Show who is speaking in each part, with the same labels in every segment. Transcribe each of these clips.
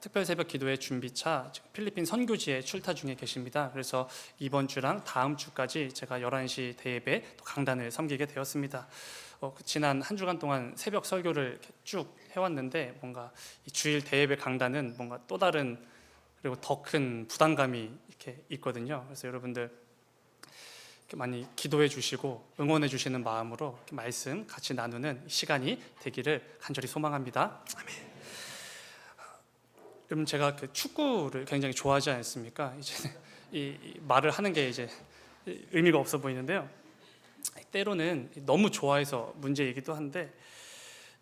Speaker 1: 특별 새벽 기도회 준비차 지금 필리핀 선교지에 출타 중에 계십니다. 그래서 이번 주랑 다음 주까지 제가 11시 대예배 또 강단을 섬기게 되었습니다. 지난 한 주간 동안 새벽 설교를 쭉 해왔는데 뭔가 이 주일 대예배 강단은 뭔가 또 다른 그리고 더 큰 부담감이 이렇게 있거든요. 그래서 여러분들 이렇게 많이 기도해 주시고 응원해 주시는 마음으로 이렇게 말씀 같이 나누는 시간이 되기를 간절히 소망합니다. 아멘. 여러분, 제가 그 축구를 굉장히 좋아하지 않습니까? 이제 이 말을 하는 게 이제 의미가 없어 보이는데요. 때로는 너무 좋아해서 문제이기도 한데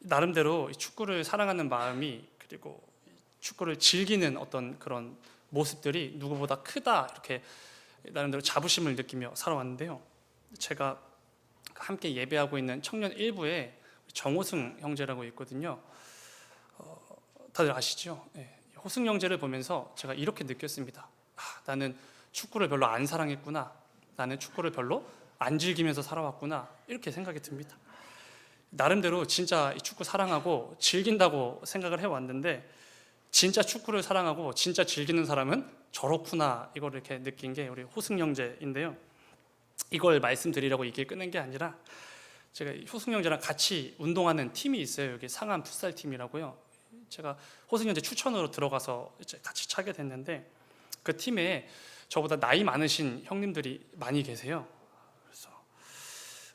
Speaker 1: 나름대로 축구를 사랑하는 마음이 그리고 축구를 즐기는 어떤 그런 모습들이 누구보다 크다 이렇게 나름대로 자부심을 느끼며 살아왔는데요. 제가 함께 예배하고 있는 청년 일부에 정호승 형제라고 있거든요. 다들 아시죠? 네. 호승 형제를 보면서 제가 이렇게 느꼈습니다. 나는 축구를 별로 안 사랑했구나. 나는 축구를 별로 안 즐기면서 살아왔구나. 이렇게 생각이 듭니다. 나름대로 진짜 축구 사랑하고 즐긴다고 생각을 해왔는데 진짜 축구를 사랑하고 진짜 즐기는 사람은 저렇구나. 이걸 이렇게 느낀 게 우리 호승 형제인데요. 이걸 말씀드리려고 얘기를 끊는 게 아니라 제가 호승 형제랑 같이 운동하는 팀이 있어요. 여기 상암 풋살 팀이라고요. 제가 호승 형제 추천으로 들어가서 이제 같이 차게 됐는데 그 팀에 저보다 나이 많으신 형님들이 많이 계세요. 그래서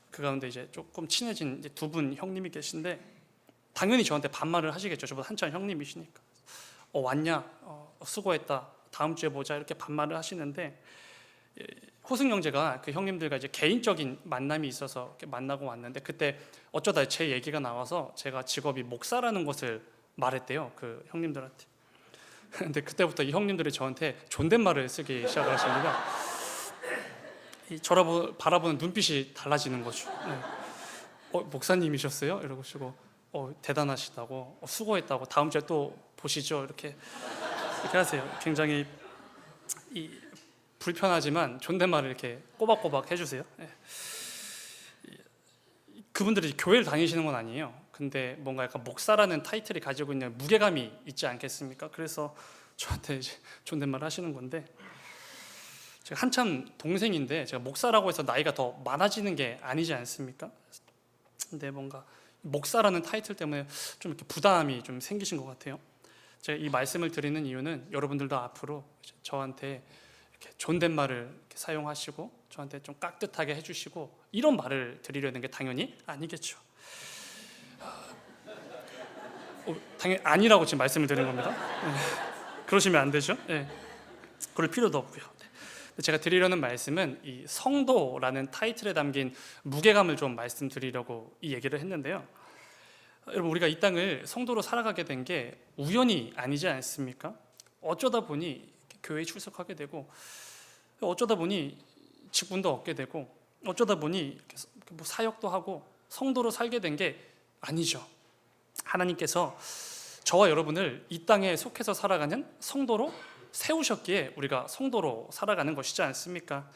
Speaker 1: 그 가운데 이제 조금 친해진 두 분 형님이 계신데 당연히 저한테 반말을 하시겠죠. 저보다 한참 형님이시니까. 왔냐? 수고했다. 다음 주에 보자. 이렇게 반말을 하시는데 호승 형제가 그 형님들과 이제 개인적인 만남이 있어서 이렇게 만나고 왔는데 그때 어쩌다 제 얘기가 나와서 제가 직업이 목사라는 것을 말했대요. 그 형님들한테. 근데 그때부터 이 형님들이 저한테 존댓말을 쓰기 시작을 하십니다. 저를 바라보는 눈빛이 달라지는 거죠. 네. 목사님이셨어요? 이러시고 대단하시다고, 수고했다고, 다음 주에 또 보시죠. 이렇게 하세요. 굉장히 불편하지만 존댓말을 이렇게 꼬박꼬박 해주세요. 네. 그분들이 교회를 다니시는 건 아니에요. 근데 뭔가 약간 목사라는 타이틀이 가지고 있는 무게감이 있지 않겠습니까? 그래서 저한테 이제 존댓말 하시는 건데 제가 한참 동생인데 제가 목사라고 해서 나이가 더 많아지는 게 아니지 않습니까? 근데 뭔가 목사라는 타이틀 때문에 좀 이렇게 부담이 좀 생기신 것 같아요. 제가 이 말씀을 드리는 이유는 여러분들도 앞으로 저한테 이렇게 존댓말을 이렇게 사용하시고 저한테 좀 깍듯하게 해주시고 이런 말을 드리려는 게 당연히 아니겠죠. 당연히 아니라고 지금 말씀을 드리는 겁니다. 그러시면 안 되죠. 네. 그럴 필요도 없고요. 제가 드리려는 말씀은 이 성도라는 타이틀에 담긴 무게감을 좀 말씀드리려고 이 얘기를 했는데요. 여러분, 우리가 이 땅을 성도로 살아가게 된 게 우연이 아니지 않습니까? 어쩌다 보니 교회에 출석하게 되고 어쩌다 보니 직분도 얻게 되고 어쩌다 보니 뭐 사역도 하고 성도로 살게 된 게 아니죠. 하나님께서 저와 여러분을 이 땅에 속해서 살아가는 성도로 세우셨기에 우리가 성도로 살아가는 것이지 않습니까?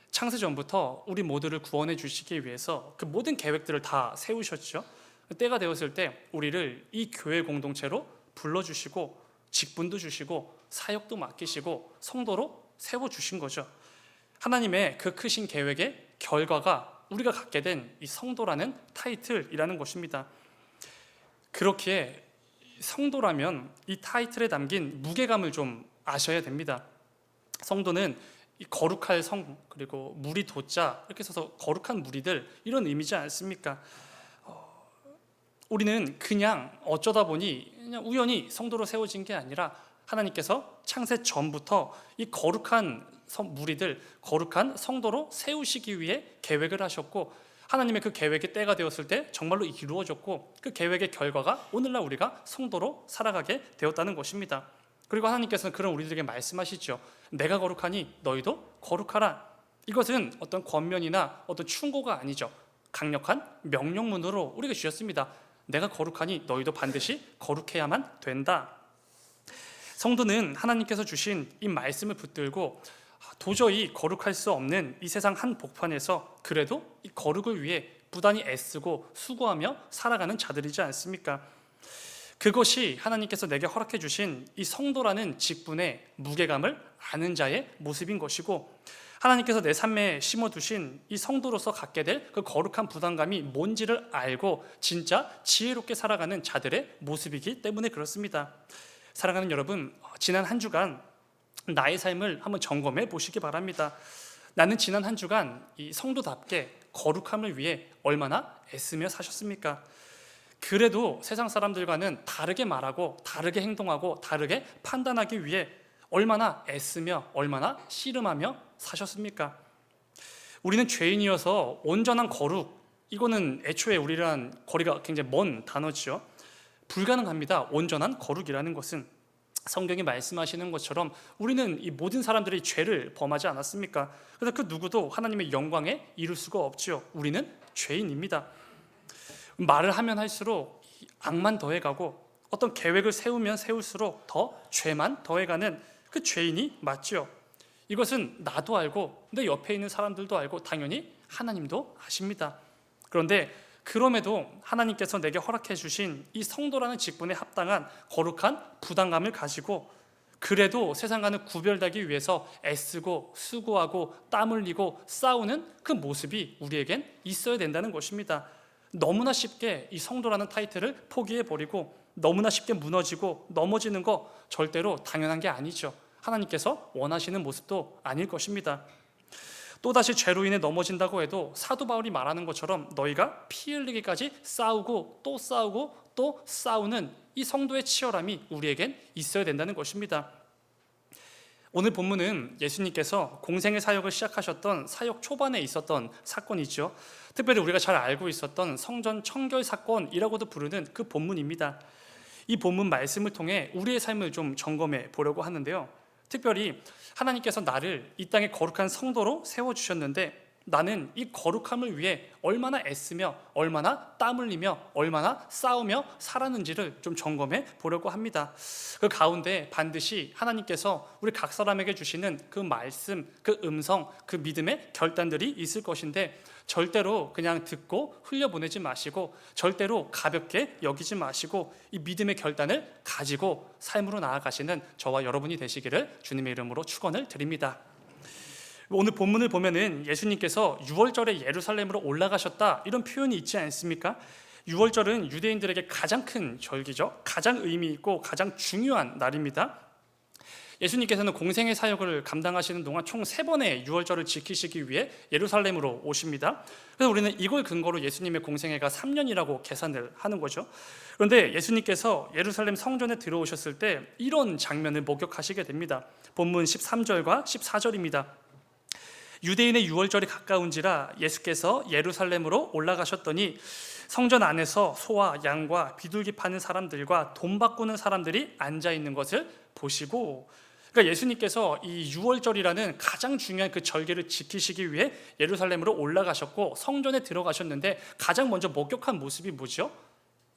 Speaker 1: 창세전부터 우리 모두를 구원해 주시기 위해서 그 모든 계획들을 다 세우셨죠. 때가 되었을 때 우리를 이 교회 공동체로 불러주시고 직분도 주시고 사역도 맡기시고 성도로 세워주신 거죠. 하나님의 그 크신 계획의 결과가 우리가 갖게 된 이 성도라는 타이틀이라는 것입니다. 그렇기에 성도라면 이 타이틀에 담긴 무게감을 좀 아셔야 됩니다. 성도는 이 거룩할 성 그리고 무리 도자 이렇게 써서 거룩한 무리들 이런 의미지 않습니까? 우리는 그냥 어쩌다 보니 그냥 우연히 성도로 세워진 게 아니라 하나님께서 창세 전부터 이 거룩한 무리들, 거룩한 성도로 세우시기 위해 계획을 하셨고 하나님의 그 계획의 때가 되었을 때 정말로 이루어졌고 그 계획의 결과가 오늘날 우리가 성도로 살아가게 되었다는 것입니다. 그리고 하나님께서는 그런 우리들에게 말씀하시죠. 내가 거룩하니 너희도 거룩하라. 이것은 어떤 권면이나 어떤 충고가 아니죠. 강력한 명령문으로 우리가 주셨습니다. 내가 거룩하니 너희도 반드시 거룩해야만 된다. 성도는 하나님께서 주신 이 말씀을 붙들고 도저히 거룩할 수 없는 이 세상 한 복판에서 그래도 이 거룩을 위해 부단히 애쓰고 수고하며 살아가는 자들이지 않습니까? 그것이 하나님께서 내게 허락해 주신 이 성도라는 직분의 무게감을 아는 자의 모습인 것이고, 하나님께서 내 삶에 심어두신 이 성도로서 갖게 될 그 거룩한 부담감이 뭔지를 알고 진짜 지혜롭게 살아가는 자들의 모습이기 때문에 그렇습니다. 사랑하는 여러분, 지난 한 주간 나의 삶을 한번 점검해 보시기 바랍니다. 나는 지난 한 주간 이 성도답게 거룩함을 위해 얼마나 애쓰며 사셨습니까? 그래도 세상 사람들과는 다르게 말하고 다르게 행동하고 다르게 판단하기 위해 얼마나 애쓰며 얼마나 씨름하며 사셨습니까? 우리는 죄인이어서 온전한 거룩, 이거는 애초에 우리랑 거리가 굉장히 먼 단어죠. 불가능합니다. 온전한 거룩이라는 것은 성경이 말씀하시는 것처럼 우리는 이 모든 사람들이 죄를 범하지 않았습니까? 그래서 그 누구도 하나님의 영광에 이룰 수가 없죠. 우리는 죄인입니다. 말을 하면 할수록 악만 더해가고 어떤 계획을 세우면 세울수록 더 죄만 더해가는 그 죄인이 맞죠. 이것은 나도 알고 내 옆에 있는 사람들도 알고 당연히 하나님도 아십니다. 그런데 그럼에도 하나님께서 내게 허락해 주신 이 성도라는 직분에 합당한 거룩한 부담감을 가지고 그래도 세상과는 구별되기 위해서 애쓰고 수고하고 땀 흘리고 싸우는 그 모습이 우리에겐 있어야 된다는 것입니다. 너무나 쉽게 이 성도라는 타이틀을 포기해버리고 너무나 쉽게 무너지고 넘어지는 거 절대로 당연한 게 아니죠. 하나님께서 원하시는 모습도 아닐 것입니다. 또다시 죄로 인해 넘어진다고 해도 사도 바울이 말하는 것처럼 너희가 피 흘리기까지 싸우고 또 싸우는 이 성도의 치열함이 우리에겐 있어야 된다는 것입니다. 오늘 본문은 예수님께서 공생의 사역을 시작하셨던 사역 초반에 있었던 사건이죠. 특별히 우리가 잘 알고 있었던 성전 청결 사건이라고도 부르는 그 본문입니다. 이 본문 말씀을 통해 우리의 삶을 좀 점검해 보려고 하는데요. 특별히 하나님께서 나를 이 땅의 거룩한 성도로 세워주셨는데 나는 이 거룩함을 위해 얼마나 애쓰며 얼마나 땀 흘리며 얼마나 싸우며 살았는지를 좀 점검해 보려고 합니다. 그 가운데 반드시 하나님께서 우리 각 사람에게 주시는 그 말씀, 그 음성, 그 믿음의 결단들이 있을 것인데 절대로 그냥 듣고 흘려보내지 마시고 절대로 가볍게 여기지 마시고 이 믿음의 결단을 가지고 삶으로 나아가시는 저와 여러분이 되시기를 주님의 이름으로 축원을 드립니다. 오늘 본문을 보면은 예수님께서 유월절에 예루살렘으로 올라가셨다 이런 표현이 있지 않습니까? 유월절은 유대인들에게 가장 큰 절기죠. 가장 의미 있고 가장 중요한 날입니다. 예수님께서는 공생의 사역을 감당하시는 동안 총 3번의 유월절을 지키시기 위해 예루살렘으로 오십니다. 그래서 우리는 이걸 근거로 예수님의 공생애가 3년이라고 계산을 하는 거죠. 그런데 예수님께서 예루살렘 성전에 들어오셨을 때 이런 장면을 목격하시게 됩니다. 본문 13절과 14절입니다. 유대인의 유월절이 가까운지라 예수께서 예루살렘으로 올라가셨더니 성전 안에서 소와 양과 비둘기 파는 사람들과 돈 바꾸는 사람들이 앉아 있는 것을 보시고, 그러니까 예수님께서 이 유월절이라는 가장 중요한 그 절기를 지키시기 위해 예루살렘으로 올라가셨고 성전에 들어가셨는데 가장 먼저 목격한 모습이 뭐죠?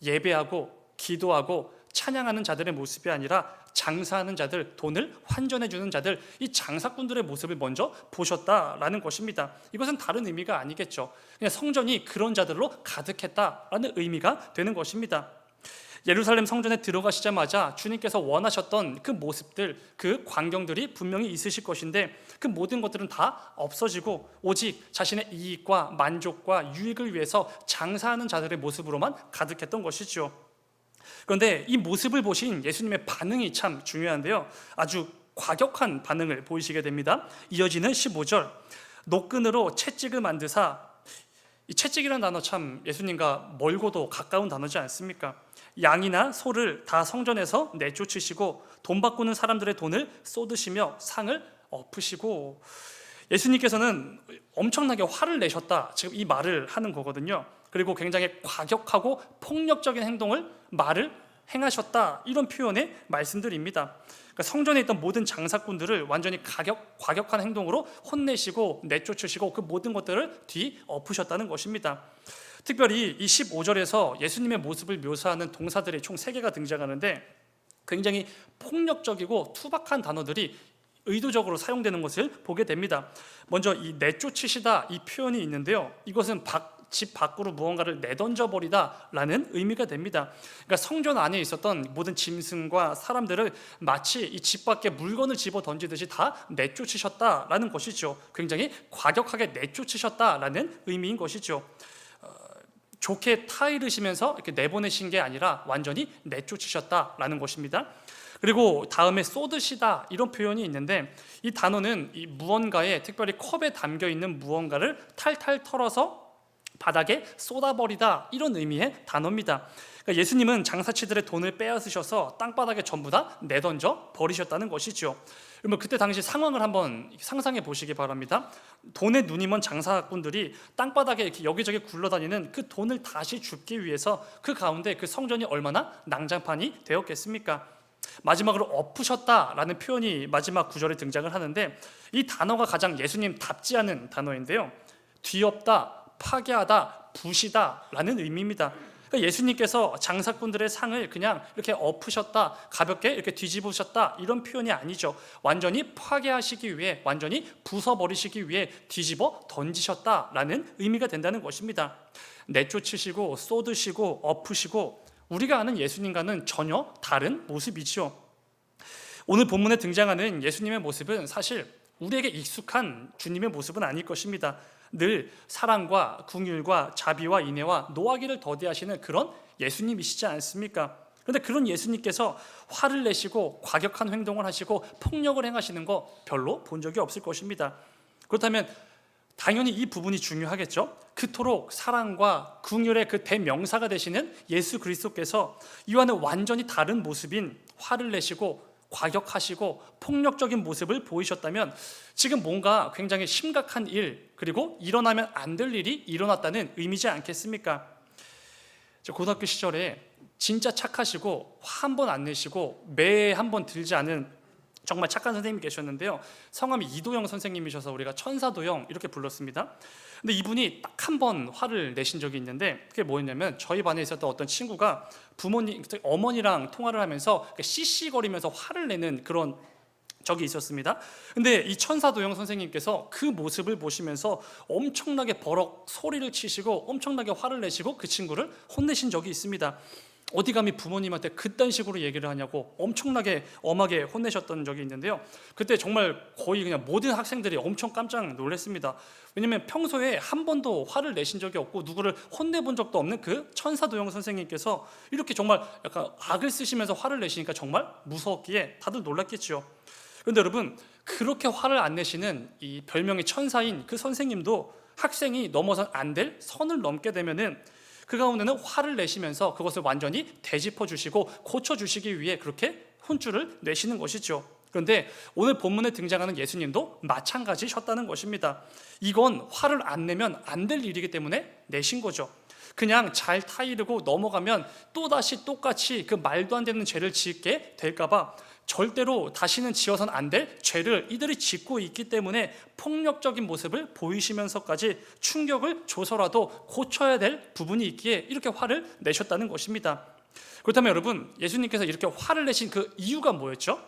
Speaker 1: 예배하고 기도하고 찬양하는 자들의 모습이 아니라 장사하는 자들, 돈을 환전해 주는 자들, 이 장사꾼들의 모습을 먼저 보셨다라는 것입니다. 이것은 다른 의미가 아니겠죠. 그냥 성전이 그런 자들로 가득했다라는 의미가 되는 것입니다. 예루살렘 성전에 들어가시자마자 주님께서 원하셨던 그 모습들, 그 광경들이 분명히 있으실 것인데 그 모든 것들은 다 없어지고 오직 자신의 이익과 만족과 유익을 위해서 장사하는 자들의 모습으로만 가득했던 것이죠. 그런데 이 모습을 보신 예수님의 반응이 참 중요한데요. 아주 과격한 반응을 보이시게 됩니다. 이어지는 15절, 노끈으로 채찍을 만드사, 이 채찍이라는 단어 참 예수님과 멀고도 가까운 단어지 않습니까? 양이나 소를 다 성전에서 내쫓으시고 돈 바꾸는 사람들의 돈을 쏟으시며 상을 엎으시고, 예수님께서는 엄청나게 화를 내셨다, 지금 이 말을 하는 거거든요. 그리고 굉장히 과격하고 폭력적인 말을 행하셨다, 이런 표현의 말씀들입니다. 그러니까 성전에 있던 모든 장사꾼들을 완전히 과격한 행동으로 혼내시고 내쫓으시고 그 모든 것들을 뒤엎으셨다는 것입니다. 특별히 이 15절에서 예수님의 모습을 묘사하는 동사들이 총 3개가 등장하는데 굉장히 폭력적이고 투박한 단어들이 의도적으로 사용되는 것을 보게 됩니다. 먼저 이 내쫓으시다 이 표현이 있는데요. 이것은 집 밖으로 무언가를 내던져 버리다라는 의미가 됩니다. 그러니까 성전 안에 있었던 모든 짐승과 사람들을 마치 이 집 밖에 물건을 집어 던지듯이 다 내쫓으셨다라는 것이죠. 굉장히 과격하게 내쫓으셨다라는 의미인 것이죠. 좋게 타이르시면서 이렇게 내보내신 게 아니라 완전히 내쫓으셨다라는 것입니다. 그리고 다음에 쏟으시다 이런 표현이 있는데, 이 단어는 이 무언가에, 특별히 컵에 담겨 있는 무언가를 탈탈 털어서 바닥에 쏟아버리다 이런 의미의 단어입니다. 그러니까 예수님은 장사치들의 돈을 빼앗으셔서 땅바닥에 전부 다 내던져 버리셨다는 것이죠. 그러면 그때 당시 상황을 한번 상상해 보시기 바랍니다. 돈에 눈이 먼 장사꾼들이 땅바닥에 이렇게 여기저기 굴러다니는 그 돈을 다시 줍기 위해서 그 가운데 그 성전이 얼마나 난장판이 되었겠습니까? 마지막으로 엎으셨다라는 표현이 마지막 구절에 등장을 하는데, 이 단어가 가장 예수님답지 않은 단어인데요. 뒤엎다, 파괴하다, 부시다라는 의미입니다. 그러니까 예수님께서 장사꾼들의 상을 그냥 이렇게 엎으셨다, 가볍게 이렇게 뒤집으셨다 이런 표현이 아니죠. 완전히 파괴하시기 위해, 완전히 부숴버리시기 위해 뒤집어 던지셨다라는 의미가 된다는 것입니다. 내쫓으시고 쏟으시고 엎으시고, 우리가 아는 예수님과는 전혀 다른 모습이죠. 오늘 본문에 등장하는 예수님의 모습은 사실 우리에게 익숙한 주님의 모습은 아닐 것입니다. 늘 사랑과 긍휼과 자비와 인애와 노하기를 더디하시는 그런 예수님이시지 않습니까? 그런데 그런 예수님께서 화를 내시고 과격한 행동을 하시고 폭력을 행하시는 거 별로 본 적이 없을 것입니다. 그렇다면 당연히 이 부분이 중요하겠죠. 그토록 사랑과 긍휼의 그 대명사가 되시는 예수 그리스도께서 이와는 완전히 다른 모습인 화를 내시고 과격하시고 폭력적인 모습을 보이셨다면 지금 뭔가 굉장히 심각한 일, 그리고 일어나면 안 될 일이 일어났다는 의미지 않겠습니까? 저 고등학교 시절에 진짜 착하시고 화 한 번 안 내시고 매 한 번 들지 않은 정말 착한 선생님이 계셨는데요. 성함이 이도영 선생님이셔서 우리가 천사도영 이렇게 불렀습니다. 근데 이분이 딱 한 번 화를 내신 적이 있는데, 그게 뭐였냐면 저희 반에 있었던 어떤 친구가 부모님, 어머니랑 통화를 하면서 씩씩거리면서 화를 내는 그런 적이 있었습니다. 근데 이 천사도영 선생님께서 그 모습을 보시면서 엄청나게 버럭 소리를 치시고 엄청나게 화를 내시고 그 친구를 혼내신 적이 있습니다. 어디 감히 부모님한테 그딴 식으로 얘기를 하냐고 엄청나게 엄하게 혼내셨던 적이 있는데요. 그때 정말 거의 그냥 모든 학생들이 엄청 깜짝 놀랐습니다. 왜냐하면 평소에 한 번도 화를 내신 적이 없고 누구를 혼내본 적도 없는 그 천사도영 선생님께서 이렇게 정말 약간 악을 쓰시면서 화를 내시니까 정말 무서웠기에 다들 놀랐겠죠. 그런데 여러분, 그렇게 화를 안 내시는 이 별명이 천사인 그 선생님도 학생이 넘어선 안 될 선을 넘게 되면은 그 가운데는 화를 내시면서 그것을 완전히 되짚어 주시고 고쳐 주시기 위해 그렇게 혼쭐을 내시는 것이죠. 그런데 오늘 본문에 등장하는 예수님도 마찬가지셨다는 것입니다. 이건 화를 안 내면 안 될 일이기 때문에 내신 거죠. 그냥 잘 타이르고 넘어가면 또다시 똑같이 그 말도 안 되는 죄를 짓게 될까봐 절대로 다시는 지어선 안 될 죄를 이들이 짓고 있기 때문에 폭력적인 모습을 보이시면서까지 충격을 줘서라도 고쳐야 될 부분이 있기에 이렇게 화를 내셨다는 것입니다. 그렇다면 여러분, 예수님께서 이렇게 화를 내신 그 이유가 뭐였죠?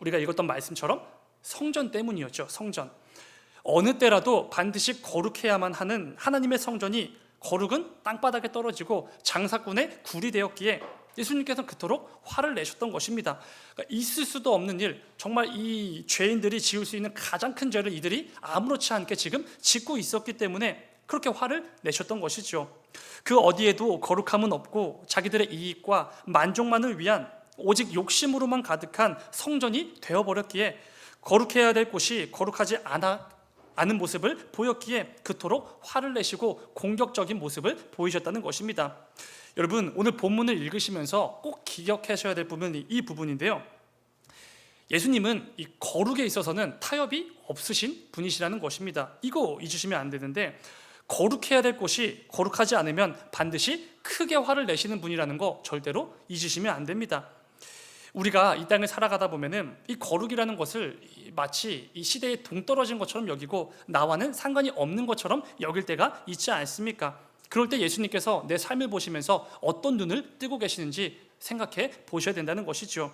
Speaker 1: 우리가 읽었던 말씀처럼 성전 때문이었죠. 성전. 어느 때라도 반드시 거룩해야만 하는 하나님의 성전이 거룩은 땅바닥에 떨어지고 장사꾼의 굴이 되었기에 예수님께서는 그토록 화를 내셨던 것입니다. 그러니까 있을 수도 없는 일, 정말 이 죄인들이 지을 수 있는 가장 큰 죄를 이들이 아무렇지 않게 지금 짓고 있었기 때문에 그렇게 화를 내셨던 것이죠. 그 어디에도 거룩함은 없고 자기들의 이익과 만족만을 위한 오직 욕심으로만 가득한 성전이 되어버렸기에 거룩해야 될 곳이 거룩하지 않은 모습을 보였기에 그토록 화를 내시고 공격적인 모습을 보이셨다는 것입니다. 여러분, 오늘 본문을 읽으시면서 꼭 기억하셔야 될 부분이 이 부분인데요. 예수님은 이 거룩에 있어서는 타협이 없으신 분이시라는 것입니다. 이거 잊으시면 안 되는데, 거룩해야 될 곳이 거룩하지 않으면 반드시 크게 화를 내시는 분이라는 거 절대로 잊으시면 안 됩니다. 우리가 이 땅을 살아가다 보면은 이 거룩이라는 것을 마치 이 시대에 동떨어진 것처럼 여기고 나와는 상관이 없는 것처럼 여길 때가 있지 않습니까? 그럴 때 예수님께서 내 삶을 보시면서 어떤 눈을 뜨고 계시는지 생각해 보셔야 된다는 것이죠.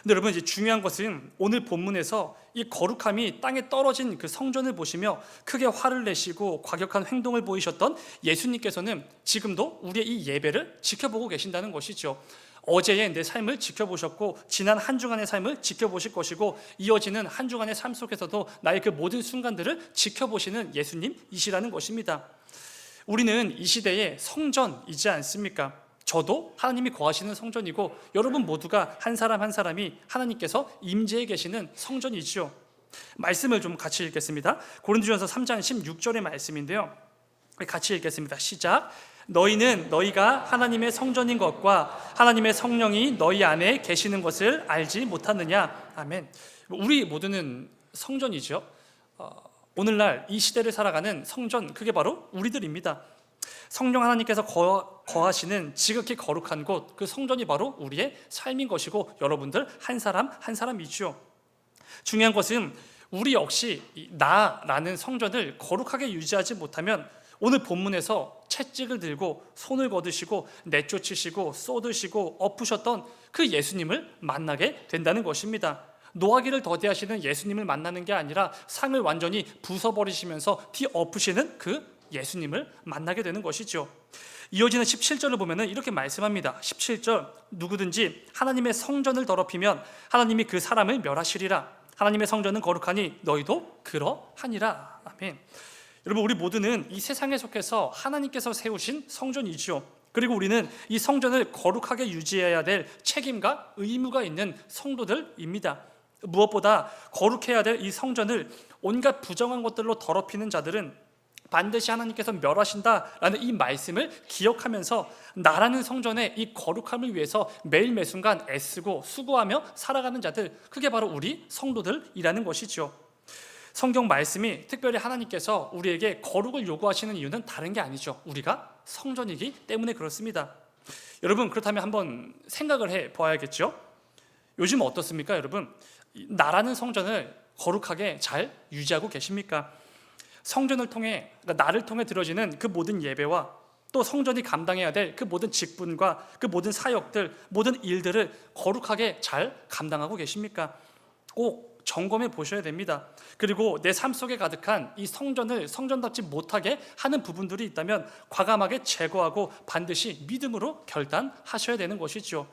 Speaker 1: 근데 여러분, 이제 중요한 것은 오늘 본문에서 이 거룩함이 땅에 떨어진 그 성전을 보시며 크게 화를 내시고 과격한 행동을 보이셨던 예수님께서는 지금도 우리의 이 예배를 지켜보고 계신다는 것이죠. 어제의 내 삶을 지켜보셨고 지난 한 주간의 삶을 지켜보실 것이고 이어지는 한 주간의 삶 속에서도 나의 그 모든 순간들을 지켜보시는 예수님이시라는 것입니다. 우리는 이 시대의 성전이지 않습니까? 저도 하나님이 거하시는 성전이고 여러분 모두가 한 사람 한 사람이 하나님께서 임재해 계시는 성전이지요. 말씀을 좀 같이 읽겠습니다. 고린도전서 3장 16절의 말씀인데요, 같이 읽겠습니다. 시작. 너희는 너희가 하나님의 성전인 것과 하나님의 성령이 너희 안에 계시는 것을 알지 못하느냐. 아멘. 우리 모두는 성전이죠. 오늘날 이 시대를 살아가는 성전, 그게 바로 우리들입니다. 성령 하나님께서 거하시는 지극히 거룩한 곳, 그 성전이 바로 우리의 삶인 것이고 여러분들 한 사람 한 사람이죠. 중요한 것은 우리 역시 나라는 성전을 거룩하게 유지하지 못하면 오늘 본문에서 채찍을 들고 손을 거두시고 내쫓으시고 쏟으시고 엎으셨던 그 예수님을 만나게 된다는 것입니다. 노하기를 더디하시는 예수님을 만나는 게 아니라 상을 완전히 부숴버리시면서 뒤엎으시는 그 예수님을 만나게 되는 것이죠. 이어지는 17절을 보면 이렇게 말씀합니다. 17절, 누구든지 하나님의 성전을 더럽히면 하나님이 그 사람을 멸하시리라. 하나님의 성전은 거룩하니 너희도 그러하니라. 아멘. 여러분, 우리 모두는 이 세상에 속해서 하나님께서 세우신 성전이죠. 그리고 우리는 이 성전을 거룩하게 유지해야 될 책임과 의무가 있는 성도들입니다. 무엇보다 거룩해야 될 이 성전을 온갖 부정한 것들로 더럽히는 자들은 반드시 하나님께서 멸하신다라는 이 말씀을 기억하면서 나라는 성전의 이 거룩함을 위해서 매일 매순간 애쓰고 수고하며 살아가는 자들, 그게 바로 우리 성도들이라는 것이죠. 성경 말씀이 특별히 하나님께서 우리에게 거룩을 요구하시는 이유는 다른 게 아니죠. 우리가 성전이기 때문에 그렇습니다. 여러분, 그렇다면 한번 생각을 해 보아야겠죠. 요즘 어떻습니까, 여러분? 나라는 성전을 거룩하게 잘 유지하고 계십니까? 성전을 통해, 그러니까 나를 통해 드려지는 그 모든 예배와 또 성전이 감당해야 될 그 모든 직분과 그 모든 사역들, 모든 일들을 거룩하게 잘 감당하고 계십니까? 꼭 점검해 보셔야 됩니다. 그리고 내 삶 속에 가득한 이 성전을 성전답지 못하게 하는 부분들이 있다면 과감하게 제거하고 반드시 믿음으로 결단하셔야 되는 것이죠.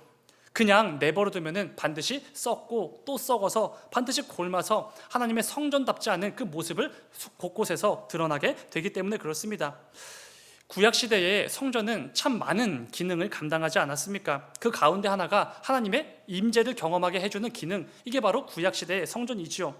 Speaker 1: 그냥 내버려두면 반드시 썩고 또 썩어서 반드시 골마서 하나님의 성전답지 않은 그 모습을 곳곳에서 드러나게 되기 때문에 그렇습니다. 구약시대의 성전은 참 많은 기능을 감당하지 않았습니까? 그 가운데 하나가 하나님의 임재를 경험하게 해주는 기능, 이게 바로 구약시대의 성전이지요.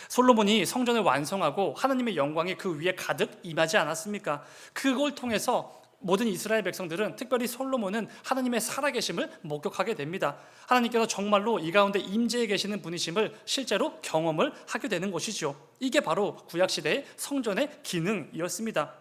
Speaker 1: 솔로몬이 성전을 완성하고 하나님의 영광이 그 위에 가득 임하지 않았습니까? 그걸 통해서 모든 이스라엘 백성들은, 특별히 솔로몬은 하나님의 살아계심을 목격하게 됩니다. 하나님께서 정말로 이 가운데 임재해 계시는 분이심을 실제로 경험을 하게 되는 것이죠. 이게 바로 구약시대의 성전의 기능이었습니다.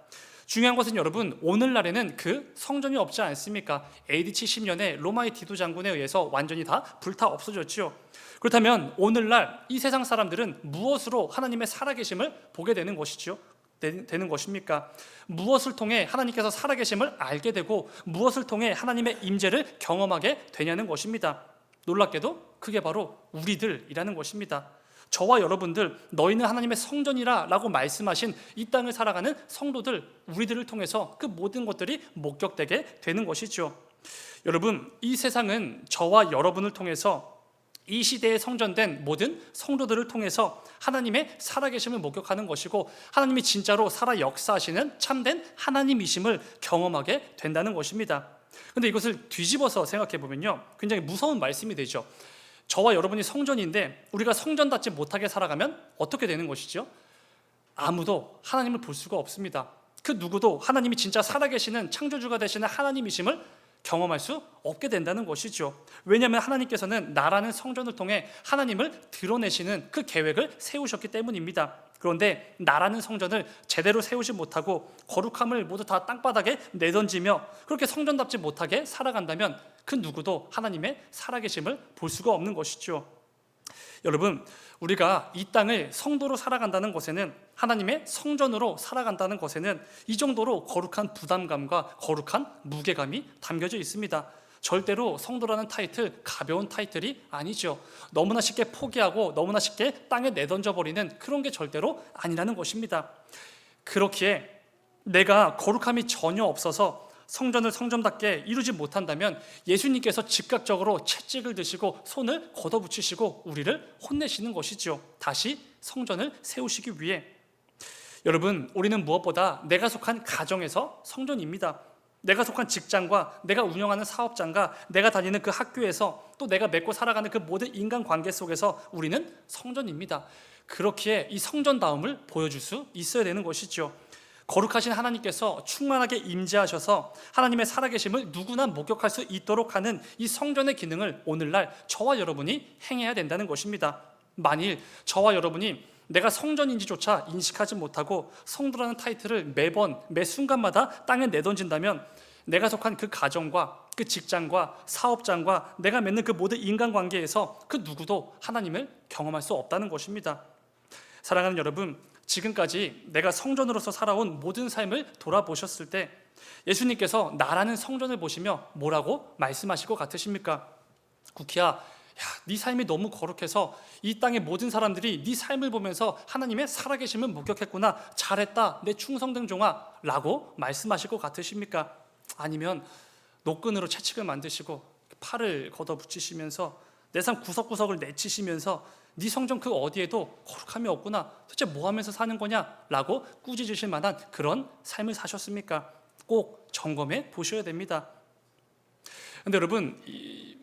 Speaker 1: 중요한 것은 여러분, 오늘날에는 그 성전이 없지 않습니까? AD 70년에 로마의 디도 장군에 의해서 완전히 다 불타 없어졌죠. 그렇다면 오늘날 이 세상 사람들은 무엇으로 하나님의 살아계심을 보게 되는 것이죠? 되는 것입니까? 무엇을 통해 하나님께서 살아계심을 알게 되고 무엇을 통해 하나님의 임재를 경험하게 되냐는 것입니다. 놀랍게도 그게 바로 우리들이라는 것입니다. 저와 여러분들, 너희는 하나님의 성전이라 라고 말씀하신 이 땅을 살아가는 성도들, 우리들을 통해서 그 모든 것들이 목격되게 되는 것이죠. 여러분, 이 세상은 저와 여러분을 통해서 이 시대에 성전된 모든 성도들을 통해서 하나님의 살아계심을 목격하는 것이고 하나님이 진짜로 살아 역사하시는 참된 하나님이심을 경험하게 된다는 것입니다. 그런데 이것을 뒤집어서 생각해 보면요, 굉장히 무서운 말씀이 되죠. 저와 여러분이 성전인데 우리가 성전답지 못하게 살아가면 어떻게 되는 것이죠? 아무도 하나님을 볼 수가 없습니다. 그 누구도 하나님이 진짜 살아계시는 창조주가 되시는 하나님이심을 경험할 수 없게 된다는 것이죠. 왜냐하면 하나님께서는 나라는 성전을 통해 하나님을 드러내시는 그 계획을 세우셨기 때문입니다. 그런데 나라는 성전을 제대로 세우지 못하고 거룩함을 모두 다 땅바닥에 내던지며 그렇게 성전답지 못하게 살아간다면 그 누구도 하나님의 살아계심을 볼 수가 없는 것이죠. 여러분, 우리가 이 땅을 성도로 살아간다는 것에는, 하나님의 성전으로 살아간다는 것에는 이 정도로 거룩한 부담감과 거룩한 무게감이 담겨져 있습니다. 절대로 성도라는 타이틀 가벼운 타이틀이 아니죠. 너무나 쉽게 포기하고 너무나 쉽게 땅에 내던져버리는 그런 게 절대로 아니라는 것입니다. 그렇기에 내가 거룩함이 전혀 없어서 성전을 성전답게 이루지 못한다면 예수님께서 즉각적으로 채찍을 드시고 손을 걷어붙이시고 우리를 혼내시는 것이죠. 다시 성전을 세우시기 위해. 여러분, 우리는 무엇보다 내가 속한 가정에서 성전입니다. 내가 속한 직장과 내가 운영하는 사업장과 내가 다니는 그 학교에서 또 내가 맺고 살아가는 그 모든 인간관계 속에서 우리는 성전입니다. 그렇기에 이 성전다움을 보여줄 수 있어야 되는 것이죠. 거룩하신 하나님께서 충만하게 임재하셔서 하나님의 살아계심을 누구나 목격할 수 있도록 하는 이 성전의 기능을 오늘날 저와 여러분이 행해야 된다는 것입니다. 만일 저와 여러분이 내가 성전인지조차 인식하지 못하고 성도라는 타이틀을 매번 매 순간마다 땅에 내던진다면 내가 속한 그 가정과 그 직장과 사업장과 내가 맺는 그 모든 인간관계에서 그 누구도 하나님을 경험할 수 없다는 것입니다. 사랑하는 여러분, 지금까지 내가 성전으로서 살아온 모든 삶을 돌아보셨을 때 예수님께서 나라는 성전을 보시며 뭐라고 말씀하실 것 같으십니까? 구키야, 네 삶이 너무 거룩해서 이 땅의 모든 사람들이 네 삶을 보면서 하나님의 살아계심을 목격했구나, 잘했다, 내 충성된 종아 라고 말씀하실 것 같으십니까? 아니면 노끈으로 채찍을 만드시고 팔을 걷어붙이시면서 내 삶 구석구석을 내치시면서 네 성전 그 어디에도 거룩함이 없구나, 도대체 뭐 하면서 사는 거냐 라고 꾸짖으실 만한 그런 삶을 사셨습니까? 꼭 점검해 보셔야 됩니다. 근데 여러분,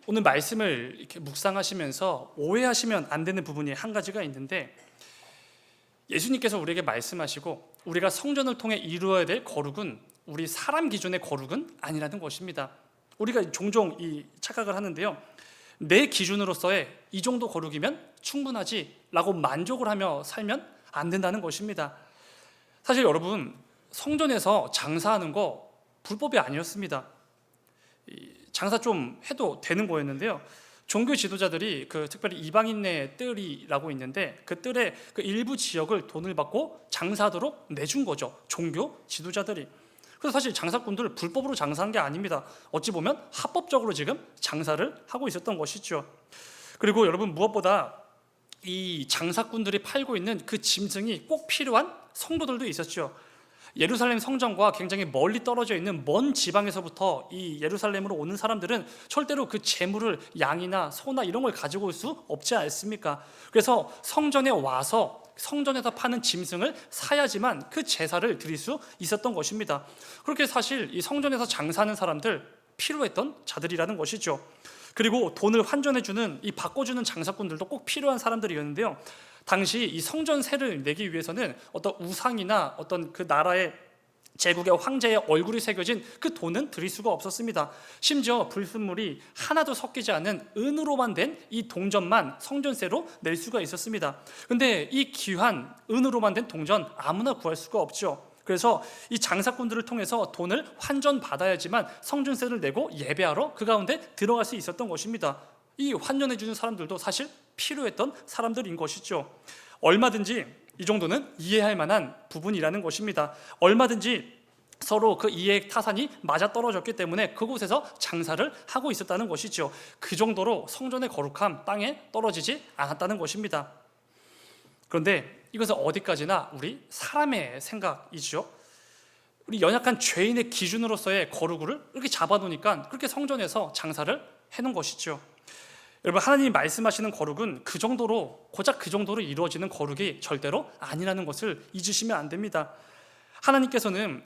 Speaker 1: 오늘 말씀을 이렇게 묵상하시면서 오해하시면 안 되는 부분이 한 가지가 있는데, 예수님께서 우리에게 말씀하시고 우리가 성전을 통해 이루어야 될 거룩은 우리 사람 기준의 거룩은 아니라는 것입니다. 우리가 종종 이 착각을 하는데요, 내 기준으로서의 이 정도 거룩이면 충분하지 라고 만족을 하며 살면 안 된다는 것입니다. 사실 여러분, 성전에서 장사하는 거 불법이 아니었습니다. 장사 좀 해도 되는 거였는데요, 종교 지도자들이 특별히 이방인의 뜰이라고 있는데 그 뜰에 그 일부 지역을 돈을 받고 장사하도록 내준 거죠, 종교 지도자들이. 그래서 사실 장사꾼들 불법으로 장사한 게 아닙니다. 어찌 보면 합법적으로 지금 장사를 하고 있었던 것이죠. 그리고 여러분, 무엇보다 이 장사꾼들이 팔고 있는 그 짐승이 꼭 필요한 성도들도 있었죠. 예루살렘 성전과 굉장히 멀리 떨어져 있는 먼 지방에서부터 이 예루살렘으로 오는 사람들은 절대로 그 재물을 양이나 소나 이런 걸 가지고 올 수 없지 않습니까? 그래서 성전에 와서 성전에서 파는 짐승을 사야지만 그 제사를 드릴 수 있었던 것입니다. 그렇게 사실 이 성전에서 장사하는 사람들 필요했던 자들이라는 것이죠. 그리고 돈을 환전해주는, 이 바꿔주는 장사꾼들도 꼭 필요한 사람들이었는데요, 당시 이 성전세를 내기 위해서는 어떤 우상이나 어떤 그 나라의 제국의 황제의 얼굴이 새겨진 그 돈은 드릴 수가 없었습니다. 심지어 불순물이 하나도 섞이지 않은 은으로만 된 이 동전만 성전세로 낼 수가 있었습니다. 근데 이 귀한 은으로만 된 동전 아무나 구할 수가 없죠. 그래서 이 장사꾼들을 통해서 돈을 환전받아야지만 성전세를 내고 예배하러 그 가운데 들어갈 수 있었던 것입니다. 이 환전해 주는 사람들도 사실 필요했던 사람들인 것이죠. 얼마든지 이 정도는 이해할 만한 부분이라는 것입니다. 얼마든지 서로 그 이해 타산이 맞아떨어졌기 때문에 그곳에서 장사를 하고 있었다는 것이죠. 그 정도로 성전의 거룩함 땅에 떨어지지 않았다는 것입니다. 그런데 이것은 어디까지나 우리 사람의 생각이죠. 우리 연약한 죄인의 기준으로서의 거룩을 이렇게 잡아놓으니까 그렇게 성전에서 장사를 해놓은 것이죠. 여러분, 하나님이 말씀하시는 거룩은 그 정도로, 고작 그 정도로 이루어지는 거룩이 절대로 아니라는 것을 잊으시면 안 됩니다. 하나님께서는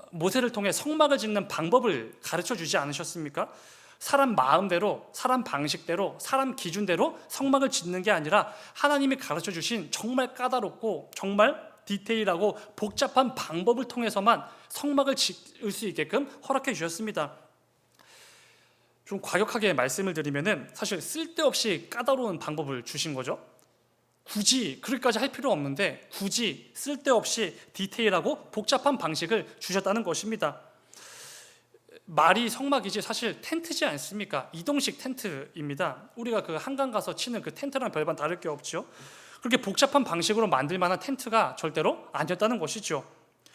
Speaker 1: 모세를 통해 성막을 짓는 방법을 가르쳐 주지 않으셨습니까? 사람 마음대로, 사람 방식대로, 사람 기준대로 성막을 짓는 게 아니라 하나님이 가르쳐 주신 정말 까다롭고 정말 디테일하고 복잡한 방법을 통해서만 성막을 짓을 수 있게끔 허락해 주셨습니다. 좀 과격하게 말씀을 드리면은 사실 쓸데없이 까다로운 방법을 주신 거죠. 굳이 그렇게까지 할 필요 없는데 굳이 쓸데없이 디테일하고 복잡한 방식을 주셨다는 것입니다. 말이 성막이지 사실 텐트지 않습니까? 이동식 텐트입니다. 우리가 그 한강 가서 치는 그 텐트랑 별반 다를 게 없죠. 그렇게 복잡한 방식으로 만들 만한 텐트가 절대로 아니었다는 것이죠.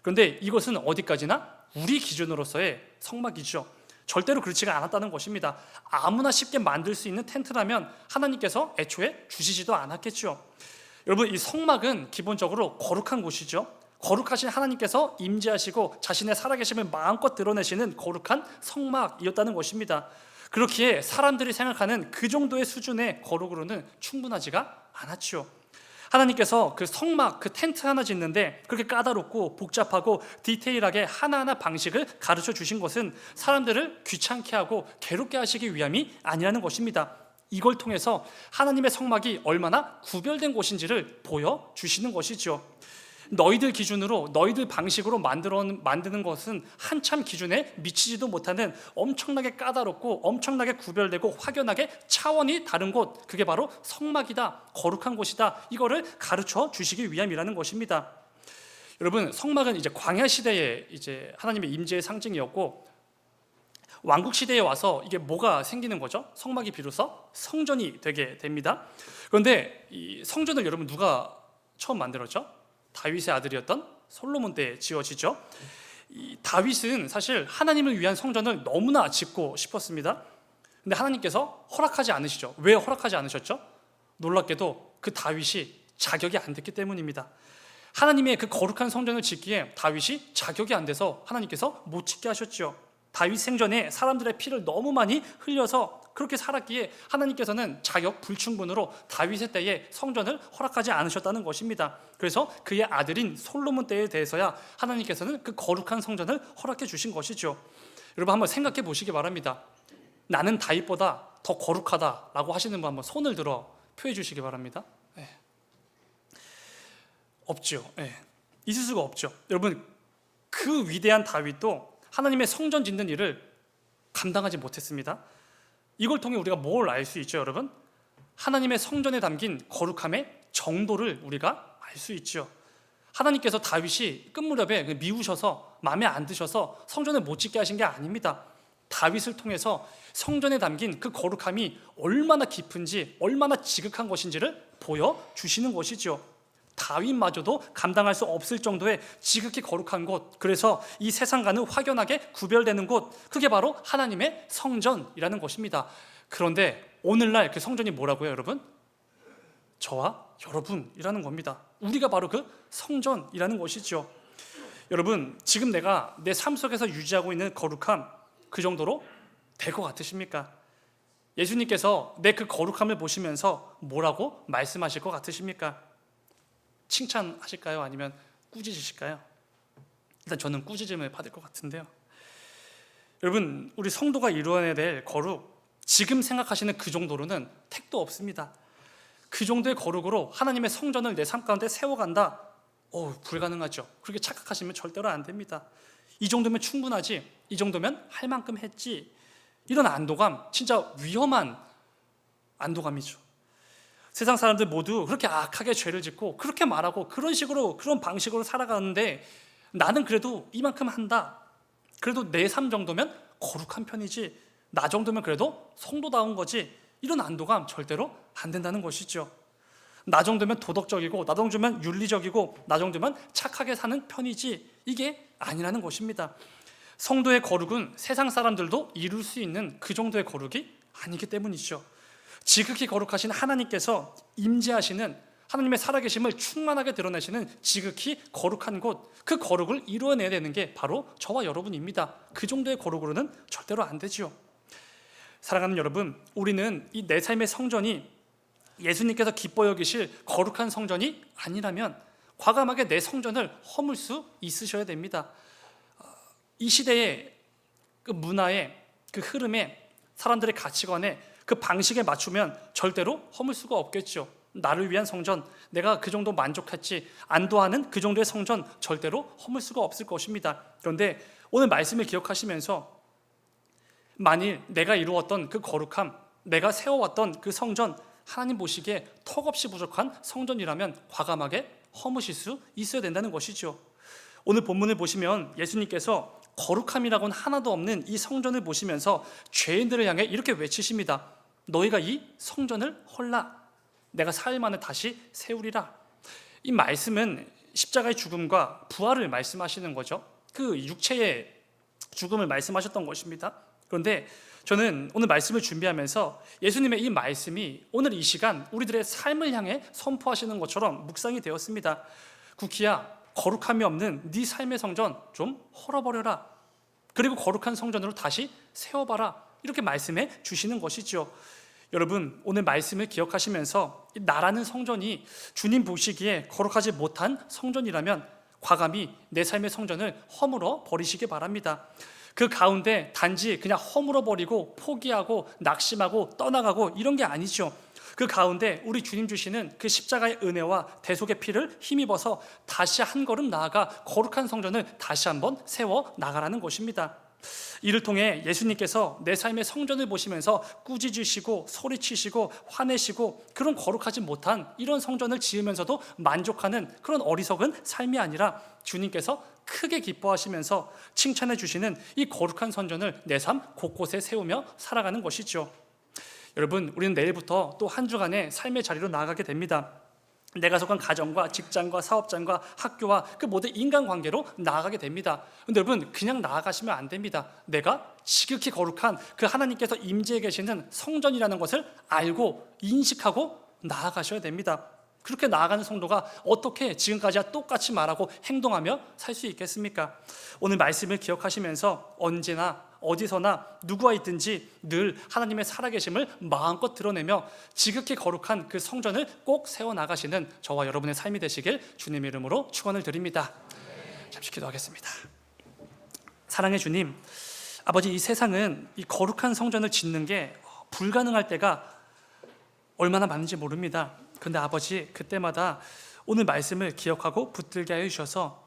Speaker 1: 그런데 이것은 어디까지나 우리 기준으로서의 성막이죠. 절대로 그렇지가 않았다는 것입니다. 아무나 쉽게 만들 수 있는 텐트라면 하나님께서 애초에 주시지도 않았겠죠. 여러분, 이 성막은 기본적으로 거룩한 곳이죠. 거룩하신 하나님께서 임재하시고 자신의 살아계심을 마음껏 드러내시는 거룩한 성막이었다는 것입니다. 그렇기에 사람들이 생각하는 그 정도의 수준의 거룩으로는 충분하지가 않았죠. 하나님께서 그 성막, 그 텐트 하나 짓는데 그렇게 까다롭고 복잡하고 디테일하게 하나하나 방식을 가르쳐 주신 것은 사람들을 귀찮게 하고 괴롭게 하시기 위함이 아니라는 것입니다. 이걸 통해서 하나님의 성막이 얼마나 구별된 곳인지를 보여주시는 것이죠. 너희들 기준으로, 너희들 방식으로 만드는 것은 한참 기준에 미치지도 못하는 엄청나게 까다롭고 엄청나게 구별되고 확연하게 차원이 다른 곳, 그게 바로 성막이다, 거룩한 곳이다, 이거를 가르쳐 주시기 위함이라는 것입니다. 여러분, 성막은 이제 광야 시대에 이제 하나님의 임재의 상징이었고, 왕국 시대에 와서 이게 뭐가 생기는 거죠? 성막이 비로소 성전이 되게 됩니다. 그런데 이 성전을 여러분 누가 처음 만들었죠? 다윗의 아들이었던 솔로몬 때 지어지죠. 이 다윗은 사실 하나님을 위한 성전을 너무나 짓고 싶었습니다. 근데 하나님께서 허락하지 않으시죠. 왜 허락하지 않으셨죠? 놀랍게도 그 다윗이 자격이 안 됐기 때문입니다. 하나님의 그 거룩한 성전을 짓기에 다윗이 자격이 안 돼서 하나님께서 못 짓게 하셨죠. 다윗 생전에 사람들의 피를 너무 많이 흘려서 그렇게 살았기에 하나님께서는 자격 불충분으로 다윗의 때에 성전을 허락하지 않으셨다는 것입니다. 그래서 그의 아들인 솔로몬 때에 대해서야 하나님께서는 그 거룩한 성전을 허락해 주신 것이죠. 여러분, 한번 생각해 보시기 바랍니다. 나는 다윗보다 더 거룩하다라고 하시는 분 한번 손을 들어 표해 주시기 바랍니다. 네. 없죠. 네. 있을 수가 없죠. 여러분, 그 위대한 다윗도 하나님의 성전 짓는 일을 감당하지 못했습니다. 이걸 통해 우리가 뭘 알 수 있죠, 여러분? 하나님의 성전에 담긴 거룩함의 정도를 우리가 알 수 있죠. 하나님께서 다윗이 끝무렵에 미우셔서 마음에 안 드셔서 성전을 못 짓게 하신 게 아닙니다. 다윗을 통해서 성전에 담긴 그 거룩함이 얼마나 깊은지, 얼마나 지극한 것인지를 보여주시는 것이죠. 다윗마저도 감당할 수 없을 정도의 지극히 거룩한 곳, 그래서 이 세상과는 확연하게 구별되는 곳, 그게 바로 하나님의 성전이라는 것입니다. 그런데 오늘날 그 성전이 뭐라고요, 여러분? 저와 여러분이라는 겁니다. 우리가 바로 그 성전이라는 것이죠. 여러분, 지금 내가 내 삶 속에서 유지하고 있는 거룩함, 그 정도로 될 것 같으십니까? 예수님께서 내 그 거룩함을 보시면서 뭐라고 말씀하실 것 같으십니까? 칭찬하실까요? 아니면 꾸짖으실까요? 일단 저는 꾸짖음을 받을 것 같은데요. 여러분, 우리 성도가 이루어내야 될 거룩, 지금 생각하시는 그 정도로는 택도 없습니다. 그 정도의 거룩으로 하나님의 성전을 내 삶 가운데 세워간다? 불가능하죠. 그렇게 착각하시면 절대로 안 됩니다. 이 정도면 충분하지, 이 정도면 할 만큼 했지, 이런 안도감, 진짜 위험한 안도감이죠. 세상 사람들 모두 그렇게 악하게 죄를 짓고 그렇게 말하고 그런 식으로, 그런 방식으로 살아가는데 나는 그래도 이만큼 한다, 그래도 내 삶 정도면 거룩한 편이지, 나 정도면 그래도 성도다운 거지, 이런 안도감 절대로 안 된다는 것이죠. 나 정도면 도덕적이고, 나 정도면 윤리적이고, 나 정도면 착하게 사는 편이지, 이게 아니라는 것입니다. 성도의 거룩은 세상 사람들도 이룰 수 있는 그 정도의 거룩이 아니기 때문이죠. 지극히 거룩하신 하나님께서 임재하시는, 하나님의 살아계심을 충만하게 드러내시는 지극히 거룩한 곳, 그 거룩을 이루어내야 되는 게 바로 저와 여러분입니다. 그 정도의 거룩으로는 절대로 안 되지요. 사랑하는 여러분, 우리는 이 내 삶의 성전이 예수님께서 기뻐 여기실 거룩한 성전이 아니라면 과감하게 내 성전을 허물 수 있으셔야 됩니다. 이 시대의 그 문화에, 그 흐름에, 사람들의 가치관에, 그 방식에 맞추면 절대로 허물 수가 없겠죠. 나를 위한 성전, 내가 그 정도 만족했지, 안도하는 그 정도의 성전 절대로 허물 수가 없을 것입니다. 그런데 오늘 말씀을 기억하시면서 만일 내가 이루었던 그 거룩함, 내가 세워왔던 그 성전, 하나님 보시기에 턱없이 부족한 성전이라면 과감하게 허무실 수 있어야 된다는 것이죠. 오늘 본문을 보시면 예수님께서 거룩함이라고는 하나도 없는 이 성전을 보시면서 죄인들을 향해 이렇게 외치십니다. 너희가 이 성전을 헐라, 내가 사흘 만에 다시 세우리라. 이 말씀은 십자가의 죽음과 부활을 말씀하시는 거죠. 그 육체의 죽음을 말씀하셨던 것입니다. 그런데 저는 오늘 말씀을 준비하면서 예수님의 이 말씀이 오늘 이 시간 우리들의 삶을 향해 선포하시는 것처럼 묵상이 되었습니다. 구키야, 거룩함이 없는 네 삶의 성전 좀 헐어버려라. 그리고 거룩한 성전으로 다시 세워봐라. 이렇게 말씀해 주시는 것이죠. 여러분, 오늘 말씀을 기억하시면서 나라는 성전이 주님 보시기에 거룩하지 못한 성전이라면 과감히 내 삶의 성전을 허물어 버리시기 바랍니다. 그 가운데 단지 그냥 허물어 버리고 포기하고 낙심하고 떠나가고 이런 게 아니죠. 그 가운데 우리 주님 주시는 그 십자가의 은혜와 대속의 피를 힘입어서 다시 한 걸음 나아가 거룩한 성전을 다시 한번 세워 나가라는 것입니다. 이를 통해 예수님께서 내 삶의 성전을 보시면서 꾸짖으시고 소리치시고 화내시고 그런 거룩하지 못한 이런 성전을 지으면서도 만족하는 그런 어리석은 삶이 아니라 주님께서 크게 기뻐하시면서 칭찬해 주시는 이 거룩한 성전을 내 삶 곳곳에 세우며 살아가는 것이죠. 여러분, 우리는 내일부터 또 한 주간의 삶의 자리로 나아가게 됩니다. 내가 속한 가정과 직장과 사업장과 학교와 그 모든 인간관계로 나아가게 됩니다. 그런데 여러분, 그냥 나아가시면 안 됩니다. 내가 지극히 거룩한 그 하나님께서 임재해 계시는 성전이라는 것을 알고 인식하고 나아가셔야 됩니다. 그렇게 나아가는 성도가 어떻게 지금까지와 똑같이 말하고 행동하며 살 수 있겠습니까? 오늘 말씀을 기억하시면서 언제나 어디서나 누구와 있든지 늘 하나님의 살아계심을 마음껏 드러내며 지극히 거룩한 그 성전을 꼭 세워나가시는 저와 여러분의 삶이 되시길 주님의 이름으로 축원을 드립니다. 잠시 기도하겠습니다. 사랑의 주님, 아버지, 이 세상은 이 거룩한 성전을 짓는 게 불가능할 때가 얼마나 많은지 모릅니다. 그런데 아버지, 그때마다 오늘 말씀을 기억하고 붙들게 하여 주셔서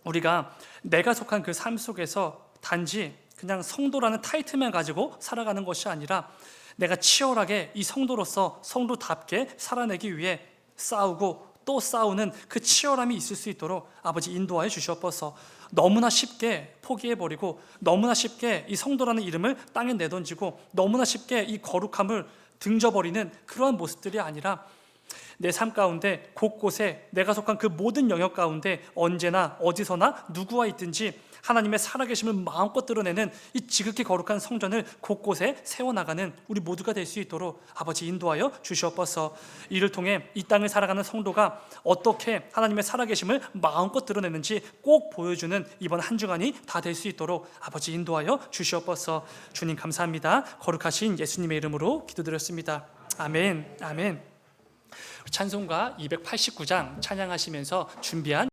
Speaker 1: 우리가 내가 속한 그 삶 속에서 단지 그냥 성도라는 타이틀만 가지고 살아가는 것이 아니라 내가 치열하게 이 성도로서 성도답게 살아내기 위해 싸우고 또 싸우는 그 치열함이 있을 수 있도록 아버지 인도하여 주시옵소서. 너무나 쉽게 포기해버리고 너무나 쉽게 이 성도라는 이름을 땅에 내던지고 너무나 쉽게 이 거룩함을 등져버리는 그러한 모습들이 아니라 내 삶 가운데 곳곳에 내가 속한 그 모든 영역 가운데 언제나 어디서나 누구와 있든지 하나님의 살아계심을 마음껏 드러내는 이 지극히 거룩한 성전을 곳곳에 세워나가는 우리 모두가 될 수 있도록 아버지 인도하여 주시옵소서. 이를 통해 이 땅을 살아가는 성도가 어떻게 하나님의 살아계심을 마음껏 드러내는지 꼭 보여주는 이번 한 주간이 다 될 수 있도록 아버지 인도하여 주시옵소서. 주님 감사합니다. 거룩하신 예수님의 이름으로 기도드렸습니다. 아멘. 아멘. 찬송가 289장 찬양하시면서 준비한